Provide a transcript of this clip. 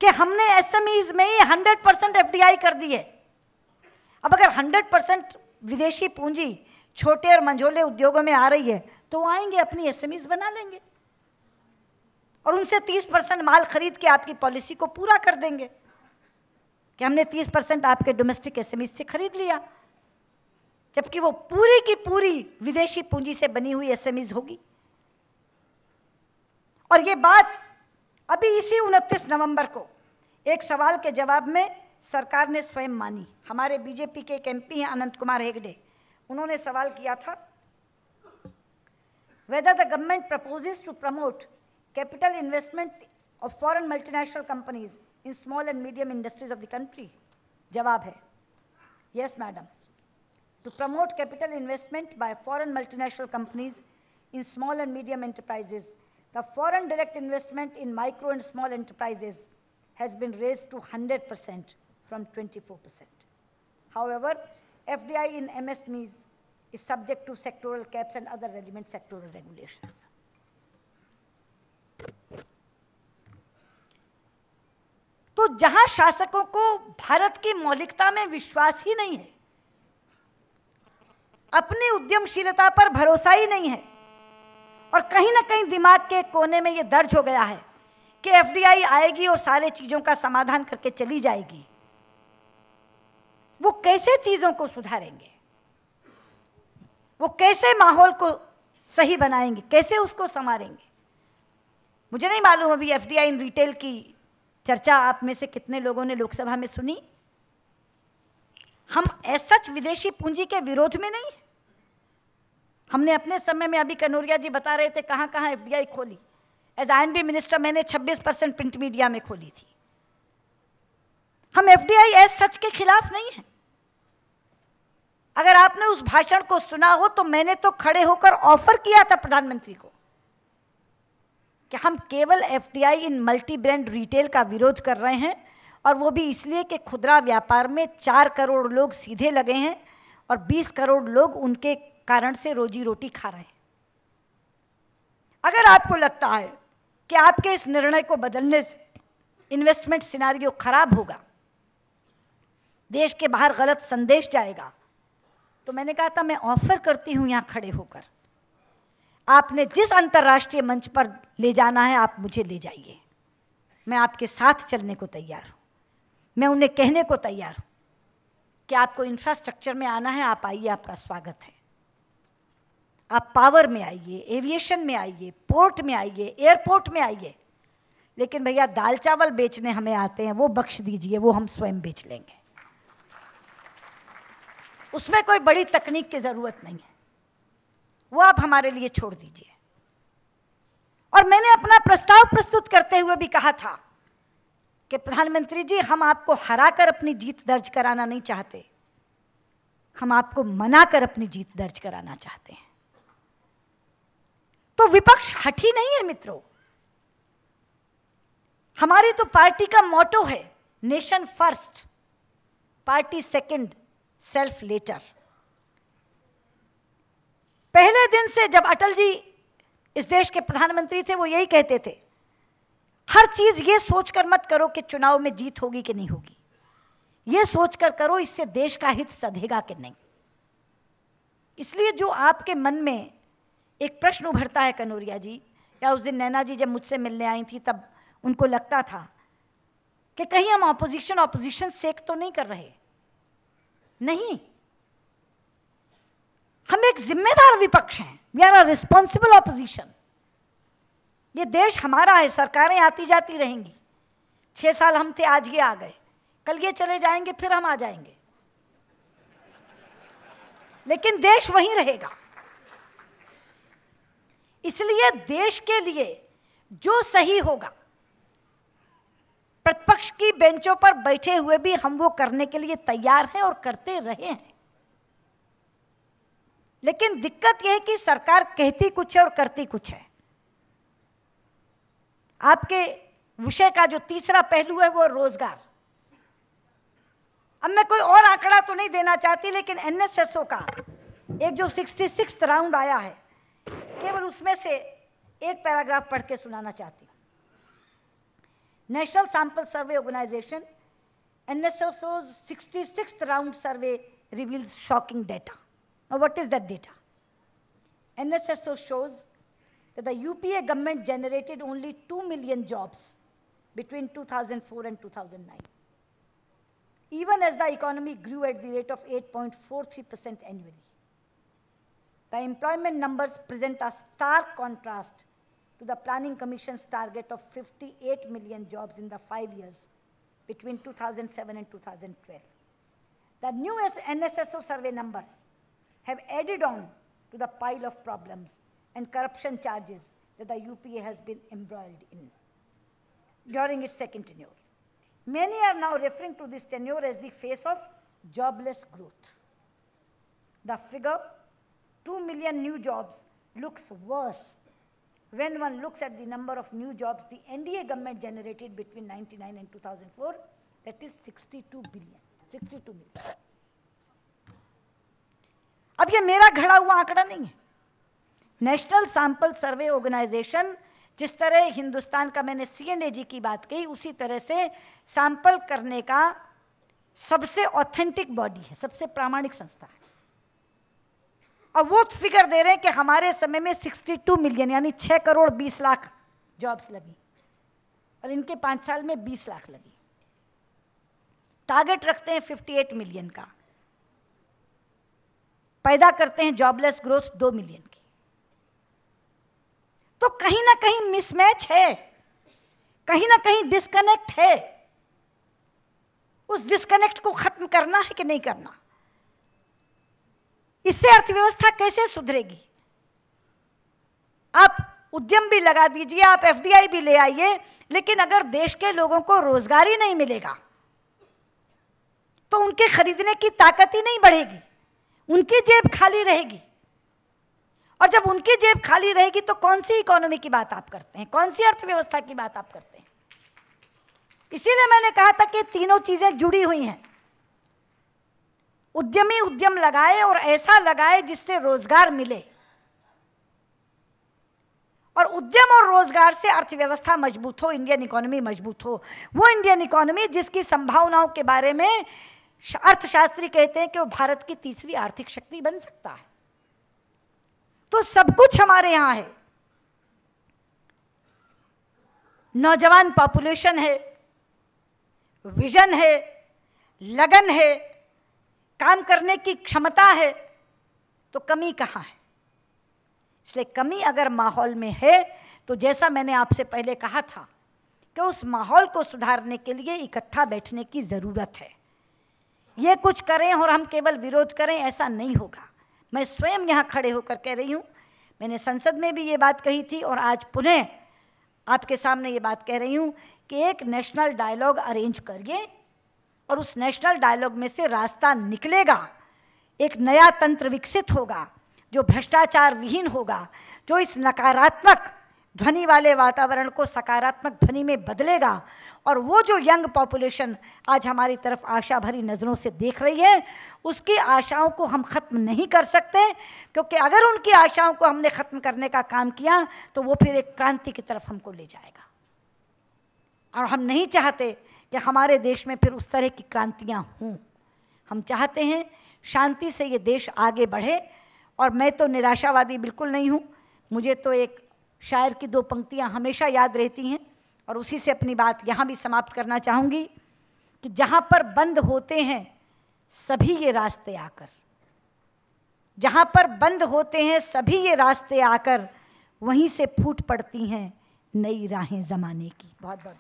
कि हमने एसएमईज में ही 100% एफडीआई कर दी है। अब अगर 100% विदेशी पूंजी छोटे और मंझोले उद्योगों में आ रही है तो आएंगे, अपनी एसएमईज बना लेंगे और उनसे 30% माल खरीद के आपकी पॉलिसी को पूरा कर देंगे कि हमने 30% आपके डोमेस्टिक एसएमईज से खरीद लिया, जबकि वो पूरी की पूरी विदेशी पूंजी से बनी हुई एसएमईज होगी। और ये बात अभी इसी 29 नवंबर को एक सवाल के जवाब में सरकार ने स्वयं मानी। हमारे बीजेपी के एक एमपी हैं अनंत कुमार हेगड़े, उन्होंने सवाल किया था, whether the government proposes to promote capital investment of foreign multinational companies in small and medium industries of the country. जवाब है yes madam, to promote capital investment by foreign multinational companies in small and medium enterprises, the foreign direct investment in micro and small enterprises has been raised to 100% from 24%. However, FDI in MSMEs is subject to sectoral caps and other relevant sectoral regulations. तो जहां शासकों को भारत की मौलिकता में विश्वास ही नहीं है, अपनी उद्यमशीलता पर भरोसा ही नहीं है, और कहीं ना कहीं दिमाग के कोने में ये दर्ज हो गया है कि एफडीआई आएगी और सारे चीजों का समाधान करके चली जाएगी, वो कैसे चीजों को सुधारेंगे, वो कैसे माहौल को सही बनाएंगे, कैसे उसको संवारेंगे? मुझे नहीं मालूम अभी एफडीआई इन रिटेल की चर्चा आप में से कितने लोगों ने लोकसभा में सुनी। हम सच विदेशी पूंजी के विरोध में नहीं, हमने अपने समय में, अभी कनौरिया जी बता रहे थे कहां कहां एफडीआई खोली। एज आईएनबी मिनिस्टर मैंने 26% प्रिंट मीडिया में खोली थी। हम एफडीआई एज सच के खिलाफ नहीं है। अगर आपने उस भाषण को सुना हो तो मैंने तो खड़े होकर ऑफर किया था प्रधानमंत्री को कि हम केवल एफडीआई इन मल्टी ब्रांड रिटेल का विरोध कर रहे हैं, और वो भी इसलिए कि खुदरा व्यापार में 4 करोड़ लोग सीधे लगे हैं और 20 करोड़ लोग उनके कारण से रोजी रोटी खा रहे हैं। अगर आपको लगता है कि आपके इस निर्णय को बदलने से इन्वेस्टमेंट सिनारियो खराब होगा, देश के बाहर गलत संदेश जाएगा, तो मैंने कहा था मैं ऑफर करती हूं यहां खड़े होकर, आपने जिस अंतर्राष्ट्रीय मंच पर ले जाना है आप मुझे ले जाइए, मैं आपके साथ चलने को तैयार हूं। मैं उन्हें कहने को तैयार हूं कि आपको इंफ्रास्ट्रक्चर में आना है, आप आइए, आपका स्वागत है। आप पावर में आइए, एविएशन में आइए, पोर्ट में आइए, एयरपोर्ट में आइए, लेकिन भैया दाल चावल बेचने हमें आते हैं वो बख्श दीजिए, वो हम स्वयं बेच लेंगे, उसमें कोई बड़ी तकनीक की जरूरत नहीं है, वो आप हमारे लिए छोड़ दीजिए। और मैंने अपना प्रस्ताव प्रस्तुत करते हुए भी कहा था कि प्रधानमंत्री जी, हम आपको हराकर अपनी जीत दर्ज कराना नहीं चाहते, हम आपको मनाकर अपनी जीत दर्ज कराना चाहते हैं। तो विपक्ष हठी नहीं है मित्रों। हमारी तो पार्टी का मोटो है nation first, party second, self later. पहले दिन से जब अटल जी इस देश के प्रधानमंत्री थे वो यही कहते थे, हर चीज ये सोचकर मत करो कि चुनाव में जीत होगी कि नहीं होगी, ये सोचकर करो इससे देश का हित सधेगा कि नहीं। इसलिए जो आपके मन में एक प्रश्न उभरता है कनौरिया जी, या उस दिन नैना जी जब मुझसे मिलने आई थी तब उनको लगता था कि कहीं हम ऑपोजिशन सेक तो नहीं कर रहे। नहीं, हम एक जिम्मेदार विपक्ष हैं, we are a responsible opposition. ये देश हमारा है, सरकारें आती जाती रहेंगी, 6 साल हम थे, आज ये आ गए, कल ये चले जाएंगे, फिर हम आ जाएंगे, लेकिन देश वहीं रहेगा। इसलिए देश के लिए जो सही होगा, प्रतिपक्ष की बेंचों पर बैठे हुए भी हम वो करने के लिए तैयार हैं और करते रहे हैं। लेकिन दिक्कत यह है कि सरकार कहती कुछ है और करती कुछ है। आपके विषय का जो तीसरा पहलू है वो रोजगार। अब मैं कोई और आंकड़ा तो नहीं देना चाहती, लेकिन एनएसएसओ का एक जो 66 राउंड आया है, केवल उसमें से एक पैराग्राफ पढ़ के सुनाना चाहती हूं। National Sample Survey Organization, NSSO's 66th round survey reveals shocking data. Now, what is that data? NSSO shows that the UPA government generated only 2 million jobs between 2004 and 2009, even as the economy grew at the rate of 8.43% annually. The employment numbers present a stark contrast to the Planning Commission's target of 58 million jobs in the 5 years between 2007 and 2012. The new NSSO survey numbers have added on to the pile of problems and corruption charges that the UPA has been embroiled in during its second tenure. Many are now referring to this tenure as the phase of jobless growth. The figure, 2 million new jobs, looks worse when one looks at the number of new jobs the NDA government generated between 1999 and 2004, that is 62 million. अब ये मेरा घड़ा हुआ आंकड़ा नहीं है। National sample survey organisation, जिस तरह हिंदुस्तान का मैंने CNAG की बात कही, उसी तरह से सैंपल करने का सबसे ऑथेंटिक बॉडी है, सबसे प्रामाणिक संस्था है। अब वो फिगर दे रहे हैं कि हमारे समय में 62 मिलियन यानी 6 करोड़ 20 लाख जॉब्स लगी और इनके 5 साल में 20 लाख लगी। टारगेट रखते हैं 58 मिलियन का, पैदा करते हैं जॉबलेस ग्रोथ 2 मिलियन की। तो कहीं ना कहीं मिसमैच है, कहीं ना कहीं डिस्कनेक्ट है। उस डिस्कनेक्ट को खत्म करना है कि नहीं करना? इससे अर्थव्यवस्था कैसे सुधरेगी? आप उद्यम भी लगा दीजिए, आप FDI भी ले आइए, लेकिन अगर देश के लोगों को रोजगार ही नहीं मिलेगा तो उनके खरीदने की ताकत ही नहीं बढ़ेगी, उनकी जेब खाली रहेगी। और जब उनकी जेब खाली रहेगी तो कौन सी इकोनॉमी की बात आप करते हैं, कौन सी अर्थव्यवस्था की बात आप करते हैं? इसीलिए मैंने कहा था कि तीनों चीजें जुड़ी हुई हैं। उद्यमी उद्यम लगाए और ऐसा लगाए जिससे रोजगार मिले, और उद्यम और रोजगार से अर्थव्यवस्था मजबूत हो, इंडियन इकोनॉमी मजबूत हो। वो इंडियन इकोनॉमी जिसकी संभावनाओं के बारे में अर्थशास्त्री कहते हैं कि वो भारत की तीसरी आर्थिक शक्ति बन सकता है। तो सब कुछ हमारे यहां है। नौजवान पॉपुलेशन है, विजन है, लगन है, काम करने की क्षमता है, तो कमी कहाँ है? इसलिए कमी अगर माहौल में है तो जैसा मैंने आपसे पहले कहा था कि उस माहौल को सुधारने के लिए इकट्ठा बैठने की ज़रूरत है। ये कुछ करें और हम केवल विरोध करें, ऐसा नहीं होगा। मैं स्वयं यहाँ खड़े होकर कह रही हूँ, मैंने संसद में भी ये बात कही थी और आज पुनः आपके सामने ये बात कह रही हूँ कि एक नेशनल डायलॉग अरेंज करिए और उस नेशनल डायलॉग में से रास्ता निकलेगा, एक नया तंत्र विकसित होगा जो भ्रष्टाचार विहीन होगा, जो इस नकारात्मक ध्वनि वाले वातावरण को सकारात्मक ध्वनि में बदलेगा। और वो जो यंग पॉपुलेशन आज हमारी तरफ आशा भरी नज़रों से देख रही है, उसकी आशाओं को हम ख़त्म नहीं कर सकते, क्योंकि अगर उनकी आशाओं को हमने ख़त्म करने का काम किया तो वो फिर एक क्रांति की तरफ हमको ले जाएगा। और हम नहीं चाहते कि हमारे देश में फिर उस तरह की क्रांतियाँ हों। हम चाहते हैं शांति से ये देश आगे बढ़े। और मैं तो निराशावादी बिल्कुल नहीं हूँ। मुझे तो एक शायर की 2 पंक्तियाँ हमेशा याद रहती हैं और उसी से अपनी बात यहाँ भी समाप्त करना चाहूँगी कि जहाँ पर बंद होते हैं सभी ये रास्ते आकर, जहाँ पर बंद होते हैं सभी ये रास्ते आकर, वहीं से फूट पड़ती हैं नई राहें ज़माने की। बहुत बहुत